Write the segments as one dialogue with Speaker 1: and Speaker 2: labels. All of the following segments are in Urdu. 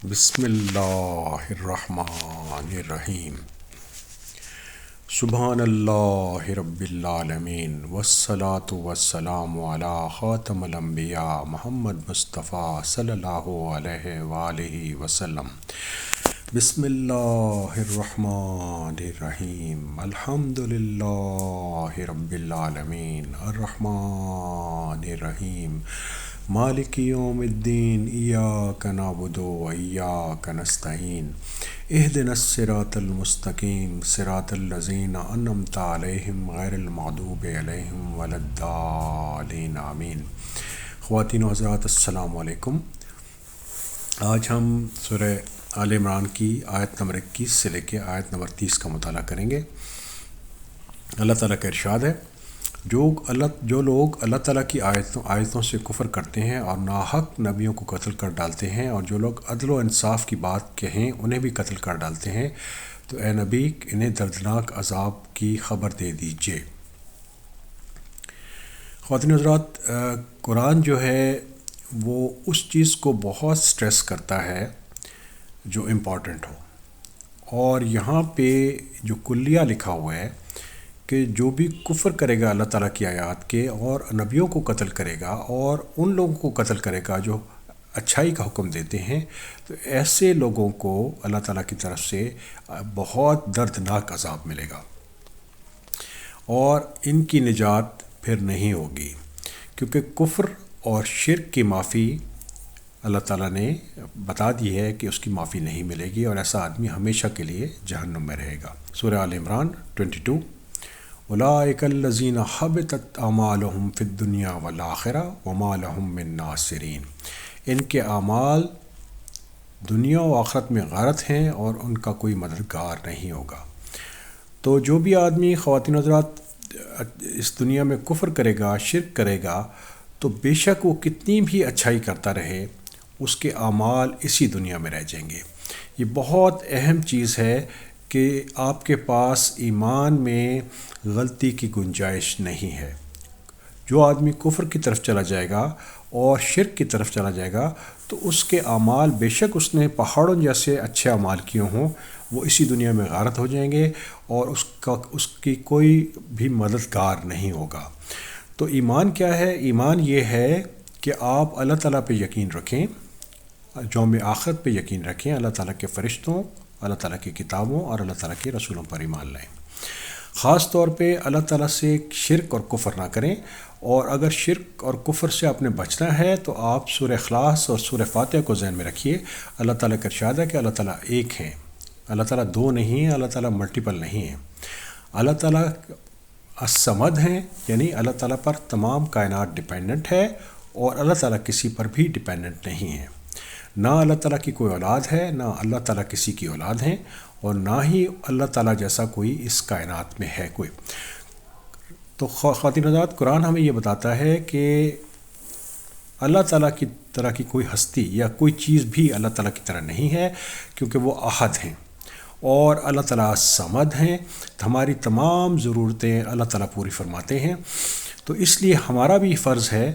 Speaker 1: بسم اللہ الرحمن الرحیم۔ سبحان اللہ رب العالمین والصلاة والسلام علی خاتم الانبیاء محمد مصطفیٰ صلی اللہ علیہ وآلہ وسلم۔ بسم اللہ الرحمن الرحیم۔ الحمد للہ رب العالمین الرحمن الرحیم مالک یوم الدین ایاک نعبد و ایاک نستعین اہدنا الصراط المستقیم صراط الذین انعمت علیہم غیر المغضوب علیہم ولا الضالین آمین۔ خواتین و حضرات السلام علیکم۔ آج ہم سورہ آل عمران کی آیت نمبر 21 سے لے کے آیت نمبر 30 کا مطالعہ کریں گے۔ اللہ تعالیٰ کا ارشاد ہے، جو لوگ اللہ تعالیٰ کی آیتوں سے کفر کرتے ہیں اور ناحق نبیوں کو قتل کر ڈالتے ہیں، اور جو لوگ عدل و انصاف کی بات کہیں انہیں بھی قتل کر ڈالتے ہیں، تو اے نبی انہیں دردناک عذاب کی خبر دے دیجیے۔ خواتین حضرات، قرآن جو ہے وہ اس چیز کو بہت سٹریس کرتا ہے جو امپورٹنٹ ہو، اور یہاں پہ جو کلیہ لکھا ہوا ہے کہ جو بھی کفر کرے گا اللہ تعالیٰ کی آیات کے اور نبیوں کو قتل کرے گا اور ان لوگوں کو قتل کرے گا جو اچھائی کا حکم دیتے ہیں، تو ایسے لوگوں کو اللہ تعالیٰ کی طرف سے بہت دردناک عذاب ملے گا، اور ان کی نجات پھر نہیں ہوگی، کیونکہ کفر اور شرک کی معافی اللہ تعالیٰ نے بتا دی ہے کہ اس کی معافی نہیں ملے گی، اور ایسا آدمی ہمیشہ کے لیے جہنم میں رہے گا۔ سورہ آل عمران 22۔ اولئک الذین حبطت اعمالهم فی الدنیا والآخرہ وما لهم من ناصرین۔ ان کے اعمال دنیا و آخرت میں غارت ہیں اور ان کا کوئی مددگار نہیں ہوگا۔ تو جو بھی آدمی، خواتین حضرات، اس دنیا میں کفر کرے گا، شرک کرے گا، تو بے شک وہ کتنی بھی اچھائی کرتا رہے، اس کے اعمال اسی دنیا میں رہ جائیں گے۔ یہ بہت اہم چیز ہے کہ آپ کے پاس ایمان میں غلطی کی گنجائش نہیں ہے۔ جو آدمی کفر کی طرف چلا جائے گا اور شرک کی طرف چلا جائے گا، تو اس کے اعمال، بے شک اس نے پہاڑوں جیسے اچھے اعمال کیے ہوں، وہ اسی دنیا میں غارت ہو جائیں گے، اور اس کی کوئی بھی مددگار نہیں ہوگا۔ تو ایمان کیا ہے؟ ایمان یہ ہے کہ آپ اللہ تعالیٰ پہ یقین رکھیں، یوم آخرت پہ یقین رکھیں، اللہ تعالیٰ کے فرشتوں، اللہ تعالیٰ کی کتابوں اور اللہ تعالیٰ کے رسولوں پر ایمان لائیں۔ خاص طور پہ اللہ تعالیٰ سے شرک اور کفر نہ کریں، اور اگر شرک اور کفر سے آپ نے بچنا ہے تو آپ سورہ اخلاص اور سورہ فاتحہ کو ذہن میں رکھیے۔ اللہ تعالیٰ کا ارشاد ہے کہ اللہ تعالیٰ ایک ہیں، اللہ تعالیٰ دو نہیں ہیں، اللہ تعالیٰ ملٹیپل نہیں ہیں۔ اللہ تعالیٰ الصمد ہیں، یعنی اللہ تعالیٰ پر تمام کائنات ڈیپینڈنٹ ہے، اور اللہ تعالیٰ کسی پر بھی ڈیپینڈنٹ نہیں ہے۔ نہ اللہ تعالیٰ کی کوئی اولاد ہے، نہ اللہ تعالیٰ کسی کی اولاد ہے، اور نہ ہی اللہ تعالیٰ جیسا کوئی اس کائنات میں ہے کوئی۔ تو خواتین حضرات، قرآن ہمیں یہ بتاتا ہے کہ اللہ تعالیٰ کی طرح کی کوئی ہستی یا کوئی چیز بھی اللہ تعالیٰ کی طرح نہیں ہے، کیونکہ وہ احد ہیں، اور اللہ تعالیٰ صمد ہیں۔ ہماری تمام ضرورتیں اللہ تعالیٰ پوری فرماتے ہیں، تو اس لیے ہمارا بھی فرض ہے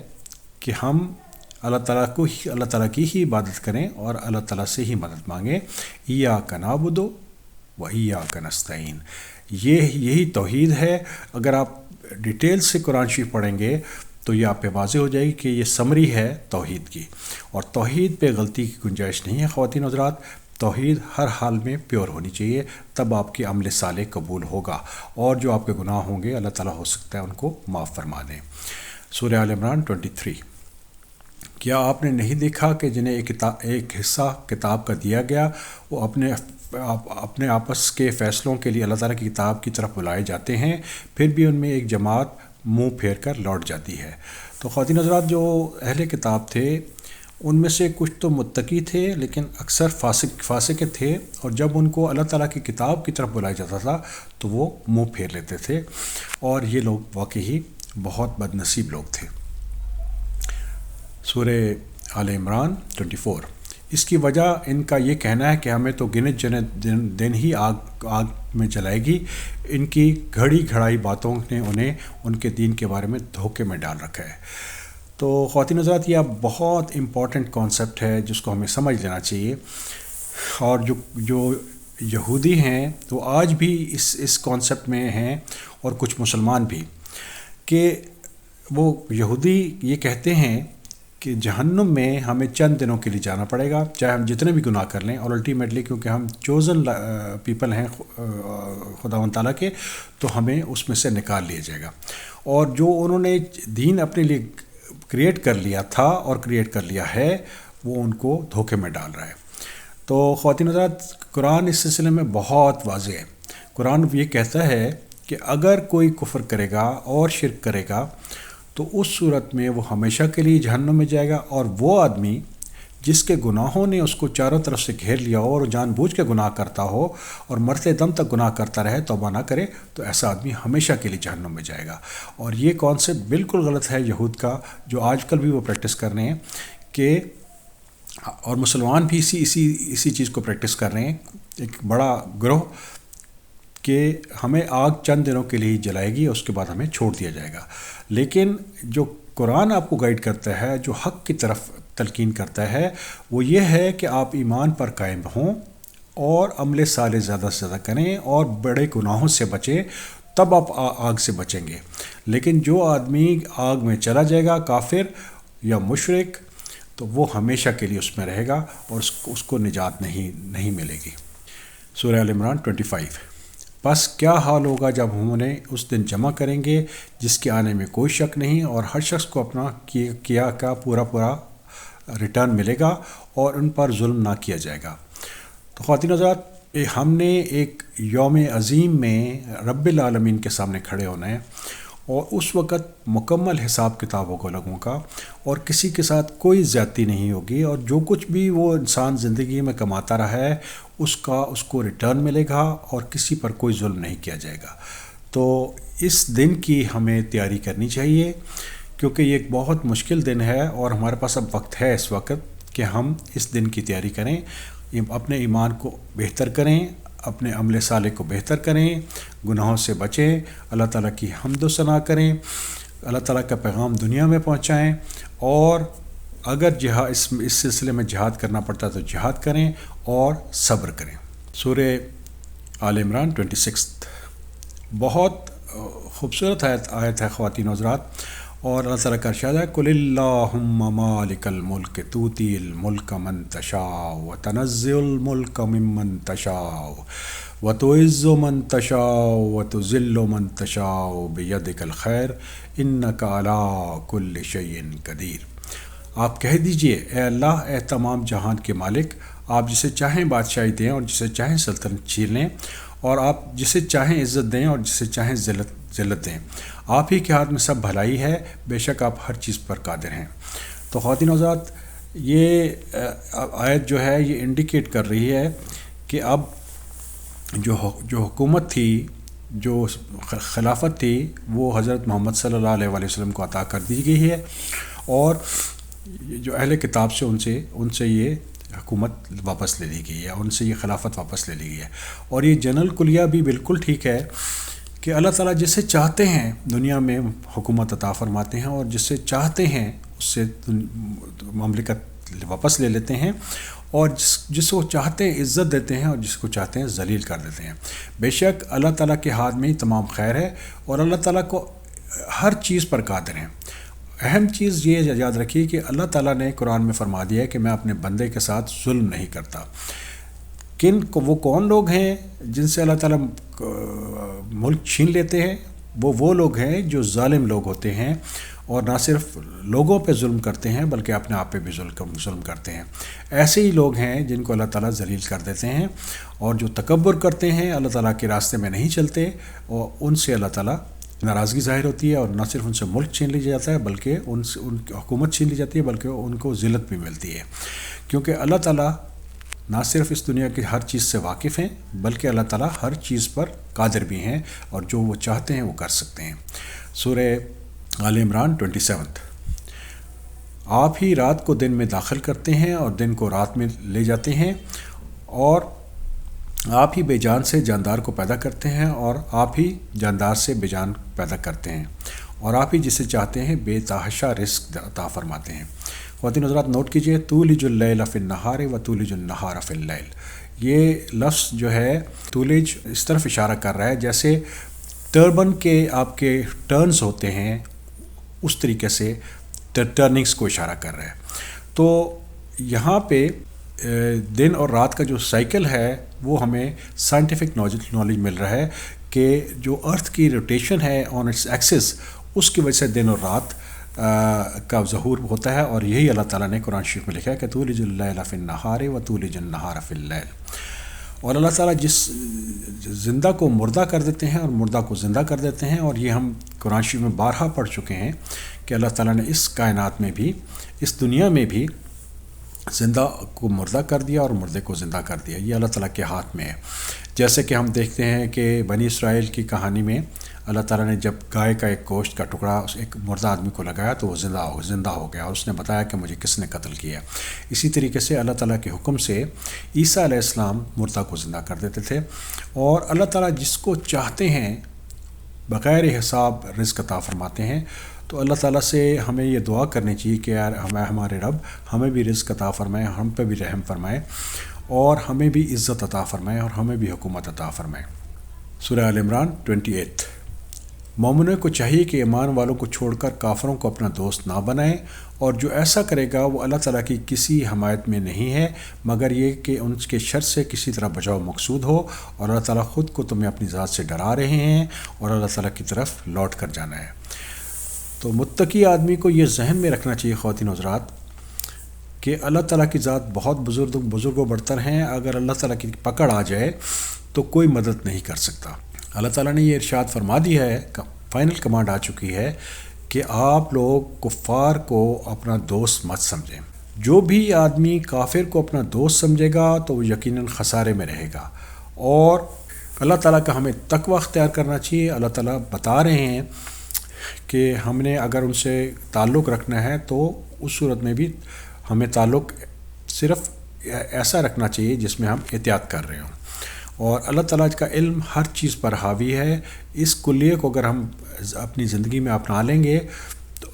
Speaker 1: کہ ہم اللہ تعالیٰ کی ہی عبادت کریں اور اللہ تعالیٰ سے ہی مدد مانگیں۔ ایاک نعبد و ایاک نستعین، یہی توحید ہے۔ اگر آپ ڈیٹیل سے قرآن شریف پڑھیں گے تو یہ آپ پہ واضح ہو جائے گی کہ یہ سمری ہے توحید کی، اور توحید پہ غلطی کی گنجائش نہیں ہے۔ خواتین حضرات، توحید ہر حال میں پیور ہونی چاہیے، تب آپ کے عمل صالح قبول ہوگا، اور جو آپ کے گناہ ہوں گے اللہ تعالیٰ ہو سکتا ہے ان کو معاف فرما دیں۔ سورہ آل عمران 23۔ کیا آپ نے نہیں دیکھا کہ جنہیں ایک حصہ کتاب کا دیا گیا، وہ اپنے آپس کے فیصلوں کے لیے اللہ تعالیٰ کی کتاب کی طرف بلائے جاتے ہیں، پھر بھی ان میں ایک جماعت منہ پھیر کر لوٹ جاتی ہے۔ تو خواتین حضرات، جو اہل کتاب تھے ان میں سے کچھ تو متقی تھے، لیکن اکثر فاسق تھے، اور جب ان کو اللہ تعالیٰ کی کتاب کی طرف بلایا جاتا تھا تو وہ منہ پھیر لیتے تھے، اور یہ لوگ واقعی بہت بد نصیب لوگ تھے۔ سورہ آل عمران 24۔ اس کی وجہ ان کا یہ کہنا ہے کہ ہمیں تو گنے چنے دن ہی آگ میں جلائے گی۔ ان کی گھڑی گھڑائی باتوں نے انہیں ان کے دین کے بارے میں دھوکے میں ڈال رکھا ہے۔ تو خواتین حضرات یہ بہت امپورٹنٹ کانسیپٹ ہے جس کو ہمیں سمجھ لینا چاہیے. اور جو یہودی ہیں وہ آج بھی اس کانسیپٹ میں ہیں، اور کچھ مسلمان بھی، کہ وہ یہودی یہ کہتے ہیں کہ جہنم میں ہمیں چند دنوں کے لیے جانا پڑے گا، چاہے ہم جتنے بھی گناہ کر لیں، اور الٹیمیٹلی کیونکہ ہم چوزن پیپل ہیں خداوند تعالیٰ کے، تو ہمیں اس میں سے نکال لیا جائے گا. اور جو انہوں نے دین اپنے لیے کریٹ کر لیا تھا اور کریٹ کر لیا ہے، وہ ان کو دھوکے میں ڈال رہا ہے. تو خواتین حضرات، قرآن اس سلسلے میں بہت واضح ہے. قرآن یہ کہتا ہے کہ اگر کوئی کفر کرے گا اور شرک کرے گا تو اس صورت میں وہ ہمیشہ کے لیے جہنم میں جائے گا. اور وہ آدمی جس کے گناہوں نے اس کو چاروں طرف سے گھیر لیا ہو اور جان بوجھ کے گناہ کرتا ہو اور مرتے دم تک گناہ کرتا رہے، توبہ نہ کرے، تو ایسا آدمی ہمیشہ کے لیے جہنم میں جائے گا. اور یہ کانسیپٹ بالکل غلط ہے یہود کا، جو آج کل بھی وہ پریکٹس کر رہے ہیں، کہ اور مسلمان بھی اسی چیز کو پریکٹس کر رہے ہیں، ایک بڑا گروہ، کہ ہمیں آگ چند دنوں کے لیے جلائے گی اور اس کے بعد ہمیں چھوڑ دیا جائے گا. لیکن جو قرآن آپ کو گائیڈ کرتا ہے، جو حق کی طرف تلقین کرتا ہے، وہ یہ ہے کہ آپ ایمان پر قائم ہوں اور عمل صالح زیادہ سے زیادہ کریں اور بڑے گناہوں سے بچیں، تب آپ آگ سے بچیں گے. لیکن جو آدمی آگ میں چلا جائے گا، کافر یا مشرک، تو وہ ہمیشہ کے لیے اس میں رہے گا اور اس کو نجات نہیں ملے گی. سورہ آل عمران 25. بس کیا حال ہوگا جب ہم انہیں اس دن جمع کریں گے جس کے آنے میں کوئی شک نہیں، اور ہر شخص کو اپنا کیا کا پورا ریٹرن ملے گا اور ان پر ظلم نہ کیا جائے گا. تو خواتین حضرات، ہم نے ایک یوم عظیم میں رب العالمین کے سامنے کھڑے ہونا ہے، اور اس وقت مکمل حساب کتاب ہوگا لوگوں کا، اور کسی کے ساتھ کوئی زیادتی نہیں ہوگی، اور جو کچھ بھی وہ انسان زندگی میں کماتا رہا ہے اس کو ریٹرن ملے گا، اور کسی پر کوئی ظلم نہیں کیا جائے گا. تو اس دن کی ہمیں تیاری کرنی چاہیے، کیونکہ یہ ایک بہت مشکل دن ہے، اور ہمارے پاس اب وقت ہے اس وقت کہ ہم اس دن کی تیاری کریں، اپنے ایمان کو بہتر کریں، اپنے عمل صالح کو بہتر کریں، گناہوں سے بچیں، اللہ تعالیٰ کی حمد و ثنا کریں، اللہ تعالیٰ کا پیغام دنیا میں پہنچائیں، اور اگر اس سلسلے میں جہاد کرنا پڑتا ہے تو جہاد کریں اور صبر کریں. سورہ آل عمران 26 بہت خوبصورت آیت ہے خواتین و حضرات، اور اللہ تعالیٰ کا ارشاد ہے: قل اللہم مالک الملک توتی الملک من تشاء وتنزع الملک ممن تشاء وتعز من تشاء وتذل من تشاء بیدک الخیر انک علی کل شیء قدیر. آپ کہہ دیجئے: اے اللہ، اے تمام جہان کے مالک، آپ جسے چاہیں بادشاہی دیں اور جسے چاہیں سلطنت چھین لیں، اور آپ جسے چاہیں عزت دیں اور جسے چاہیں ذلت دیں. آپ ہی کے ہاتھ میں سب بھلائی ہے، بے شک آپ ہر چیز پر قادر ہیں. تو خواتین و حضرات، یہ آیت جو ہے یہ انڈیکیٹ کر رہی ہے کہ اب جو حکومت تھی، جو خلافت تھی، وہ حضرت محمد صلی اللہ علیہ وسلم کو عطا کر دی گئی ہے، اور جو اہل کتاب سے ان سے یہ حکومت واپس لے لی گئی ہے، ان سے یہ خلافت واپس لے لی گئی ہے. اور یہ جنرل کلیہ بھی بالکل ٹھیک ہے کہ اللہ تعالیٰ جسے چاہتے ہیں دنیا میں حکومت عطا فرماتے ہیں، اور جسے چاہتے ہیں اس سے مملکت واپس لے لیتے ہیں، اور جس کو چاہتے ہیں عزت دیتے ہیں اور جس کو چاہتے ہیں ذلیل کر دیتے ہیں. بے شک اللہ تعالیٰ کے ہاتھ میں ہی تمام خیر ہے، اور اللہ تعالیٰ کو ہر چیز پر قادر ہیں. اہم چیز یہ یاد رکھیے کہ اللہ تعالیٰ نے قرآن میں فرما دیا ہے کہ میں اپنے بندے کے ساتھ ظلم نہیں کرتا. وہ کون لوگ ہیں جن سے اللہ تعالیٰ ملک چھین لیتے ہیں؟ وہ لوگ ہیں جو ظالم لوگ ہوتے ہیں، اور نہ صرف لوگوں پہ ظلم کرتے ہیں بلکہ اپنے آپ پہ بھی ظلم کرتے ہیں. ایسے ہی لوگ ہیں جن کو اللہ تعالیٰ ذلیل کر دیتے ہیں، اور جو تکبر کرتے ہیں، اللہ تعالیٰ کے راستے میں نہیں چلتے، اور ان سے اللہ تعالیٰ ناراضگی ظاہر ہوتی ہے، اور نہ صرف ان سے ملک چھین لیا جاتا ہے بلکہ ان کی حکومت چھین لی جاتی ہے، بلکہ ان کو ذلت بھی ملتی ہے. کیونکہ اللہ تعالیٰ نہ صرف اس دنیا کی ہر چیز سے واقف ہیں بلکہ اللہ تعالیٰ ہر چیز پر قادر بھی ہیں، اور جو وہ چاہتے ہیں وہ کر سکتے ہیں. سورہ آل عمران 27. آپ ہی رات کو دن میں داخل کرتے ہیں اور دن کو رات میں لے جاتے ہیں، اور آپ ہی بے جان سے جاندار کو پیدا کرتے ہیں، اور آپ ہی جاندار سے بے جان پیدا کرتے ہیں، اور آپ ہی جسے چاہتے ہیں بے تحاشا رزق عطا فرماتے ہیں۔ خواتین حضرات نوٹ کیجئے، تولج اللیل فی النہار و تولج النہار فی اللیل، یہ لفظ جو ہے تولج اس طرف اشارہ کر رہا ہے جیسے ٹربن کے آپ کے ٹرنز ہوتے ہیں، اس طریقے سے ٹرننگز کو اشارہ کر رہا ہے۔ تو یہاں پہ دن اور رات کا جو سائیکل ہے وہ ہمیں سائنٹیفک نالج مل رہا ہے کہ جو ارتھ کی روٹیشن ہے آن اٹس ایکسس، اس کی وجہ سے دن اور رات کا ظہور ہوتا ہے، اور یہی اللہ تعالیٰ نے قرآن شریف میں لکھا ہے کہ تولج اللیل فی النہار و تولج النہار فی اللیل۔ اور اللہ تعالیٰ جس زندہ کو مردہ کر دیتے ہیں اور مردہ کو زندہ کر دیتے ہیں، اور یہ ہم قرآن شریف میں بارہا پڑھ چکے ہیں کہ اللہ تعالیٰ نے اس کائنات میں بھی، اس دنیا میں بھی زندہ کو مردہ کر دیا اور مردے کو زندہ کر دیا۔ یہ اللہ تعالیٰ کے ہاتھ میں ہے۔ جیسے کہ ہم دیکھتے ہیں کہ بنی اسرائیل کی کہانی میں اللہ تعالیٰ نے جب گائے کا ایک گوشت کا ٹکڑا ایک مردہ آدمی کو لگایا تو وہ زندہ ہو گیا، اور اس نے بتایا کہ مجھے کس نے قتل کیا۔ اسی طریقے سے اللہ تعالیٰ کے حکم سے عیسیٰ علیہ السلام مردہ کو زندہ کر دیتے تھے، اور اللہ تعالیٰ جس کو چاہتے ہیں بغیر حساب رزق عطا فرماتے ہیں۔ تو اللہ تعالیٰ سے ہمیں یہ دعا کرنی چاہیے کہ یار ہمارے رب ہمیں بھی رزق عطا فرمائے، ہم پہ بھی رحم فرمائے، اور ہمیں بھی عزت عطا فرمائے، اور ہمیں بھی حکومت عطا فرمائے۔ سورہ آل عمران 28۔ مومنوں کو چاہیے کہ ایمان والوں کو چھوڑ کر کافروں کو اپنا دوست نہ بنائیں، اور جو ایسا کرے گا وہ اللہ تعالیٰ کی کسی حمایت میں نہیں ہے مگر یہ کہ ان کے شر سے کسی طرح بچاؤ مقصود ہو، اور اللہ تعالیٰ خود کو تمہیں اپنی ذات سے ڈرا رہے ہیں اور اللہ تعالیٰ کی طرف لوٹ کر جانا ہے۔ تو متقی آدمی کو یہ ذہن میں رکھنا چاہیے خواتین و حضرات کہ اللہ تعالیٰ کی ذات بہت بزرگ و برتر ہیں، اگر اللہ تعالیٰ کی پکڑ آ جائے تو کوئی مدد نہیں کر سکتا۔ اللہ تعالیٰ نے یہ ارشاد فرما دیا ہے، فائنل کمانڈ آ چکی ہے کہ آپ لوگ کفار کو اپنا دوست مت سمجھیں۔ جو بھی آدمی کافر کو اپنا دوست سمجھے گا تو وہ یقیناً خسارے میں رہے گا، اور اللہ تعالیٰ کا ہمیں تقوی اختیار کرنا چاہیے۔ اللہ تعالیٰ بتا رہے ہیں کہ ہم نے اگر ان سے تعلق رکھنا ہے تو اس صورت میں بھی ہمیں تعلق صرف ایسا رکھنا چاہیے جس میں ہم احتیاط کر رہے ہوں، اور اللہ تعالیٰ کا علم ہر چیز پر حاوی ہے۔ اس کلیے کو اگر ہم اپنی زندگی میں اپنا لیں گے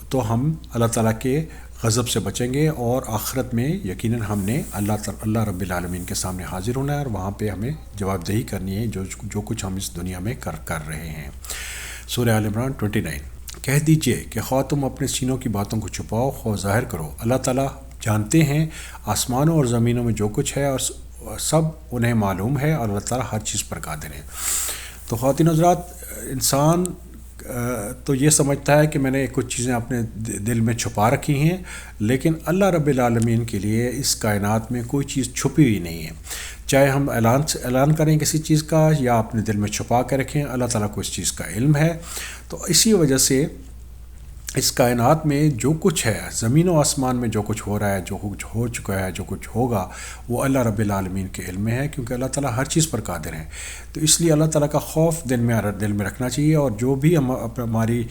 Speaker 1: تو ہم اللہ تعالیٰ کے غضب سے بچیں گے، اور آخرت میں یقیناً ہم نے اللہ رب العالمین کے سامنے حاضر ہونا ہے، اور وہاں پہ ہمیں جواب دہی کرنی ہے جو کچھ ہم اس دنیا میں کر رہے ہیں۔ سورہ آل عمران 29۔ کہہ دیجئے کہ خواہ تم اپنے سینوں کی باتوں کو چھپاؤ خواہ ظاہر کرو، اللہ تعالیٰ جانتے ہیں آسمانوں اور زمینوں میں جو کچھ ہے، اور سب انہیں معلوم ہے، اور اللہ تعالیٰ ہر چیز پر قادر ہے۔ تو خواتین حضرات، انسان تو یہ سمجھتا ہے کہ میں نے کچھ چیزیں اپنے دل میں چھپا رکھی ہیں، لیکن اللہ رب العالمین کے لیے اس کائنات میں کوئی چیز چھپی ہوئی نہیں ہے۔ چاہے ہم اعلان کریں کسی چیز کا یا اپنے دل میں چھپا کے رکھیں، اللہ تعالیٰ کو اس چیز کا علم ہے۔ تو اسی وجہ سے اس کائنات میں جو کچھ ہے، زمین و آسمان میں جو کچھ ہو رہا ہے، جو کچھ ہو چکا ہے، جو کچھ ہوگا، وہ اللہ رب العالمین کے علم میں ہے، کیونکہ اللہ تعالیٰ ہر چیز پر قادر ہے۔ تو اس لیے اللہ تعالیٰ کا خوف دل میں رکھنا چاہیے، اور جو بھی ہماری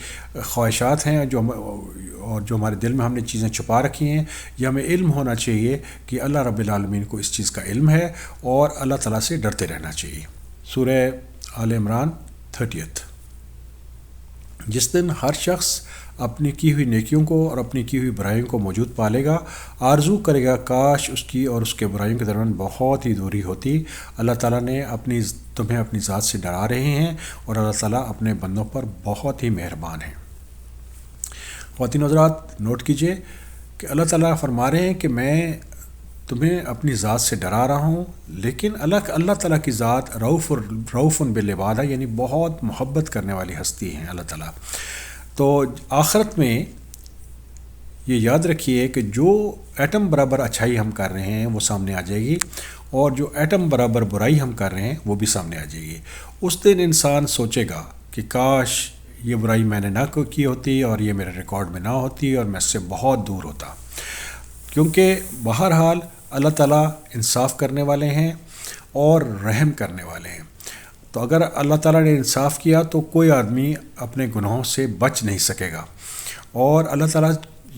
Speaker 1: خواہشات ہیں اور جو ہمارے دل میں ہم نے چیزیں چھپا رکھی ہیں، یہ ہمیں علم ہونا چاہیے کہ اللہ رب العالمین کو اس چیز کا علم ہے، اور اللہ تعالیٰ سے ڈرتے رہنا چاہیے۔ سورہ آل عمران 30۔ جس دن ہر شخص اپنی کی ہوئی نیکیوں کو اور اپنی کی ہوئی برائیوں کو موجود پالے گا، آرزو کرے گا کاش اس کی اور اس کے برائیوں کے درمیان بہت ہی دوری ہوتی۔ اللہ تعالیٰ نے تمہیں اپنی ذات سے ڈرا رہے ہیں، اور اللہ تعالیٰ اپنے بندوں پر بہت ہی مہربان ہیں۔ خواتین حضرات نوٹ کیجئے کہ اللہ تعالیٰ فرما رہے ہیں کہ میں تمہیں اپنی ذات سے ڈرا رہا ہوں، لیکن اللہ تعالیٰ کی ذات رؤوف بالعباد ہے، یعنی بہت محبت کرنے والی ہستی ہیں اللہ تعالیٰ۔ تو آخرت میں یہ یاد رکھیے کہ جو ایٹم برابر اچھائی ہم کر رہے ہیں وہ سامنے آ جائے گی، اور جو ایٹم برابر برائی ہم کر رہے ہیں وہ بھی سامنے آ جائے گی۔ اس دن انسان سوچے گا کہ کاش یہ برائی میں نے نہ کی ہوتی، اور یہ میرے ریکارڈ میں نہ ہوتی، اور میں اس سے بہت دور ہوتا، کیونکہ بہرحال اللہ تعالیٰ انصاف کرنے والے ہیں اور رحم کرنے والے ہیں۔ تو اگر اللہ تعالیٰ نے انصاف کیا تو کوئی آدمی اپنے گناہوں سے بچ نہیں سکے گا، اور اللہ تعالیٰ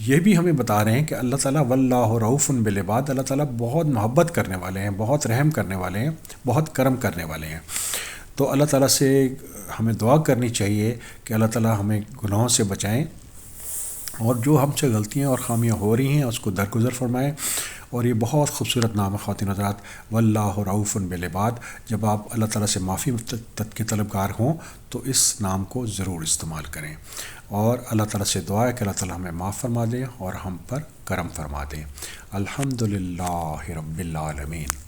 Speaker 1: یہ بھی ہمیں بتا رہے ہیں کہ اللہ تعالیٰ واللہ رؤوف بالعباد، اللہ تعالیٰ بہت محبت کرنے والے ہیں، بہت رحم کرنے والے ہیں، بہت کرم کرنے والے ہیں۔ تو اللہ تعالیٰ سے ہمیں دعا کرنی چاہیے کہ اللہ تعالیٰ ہمیں گناہوں سے بچائیں، اور جو ہم سے غلطیاں اور خامیاں ہو رہی ہیں اس کو درگزر فرمائیں۔ اور یہ بہت خوبصورت نام ہے خواتین حضرات، واللہ رؤوف بالعباد۔ جب آپ اللہ تعالیٰ سے معافی کے طلبگار ہوں تو اس نام کو ضرور استعمال کریں، اور اللہ تعالیٰ سے دعا ہے کہ اللہ تعالیٰ ہمیں معاف فرما دیں اور ہم پر کرم فرما دیں۔ الحمدللہ رب العالمین۔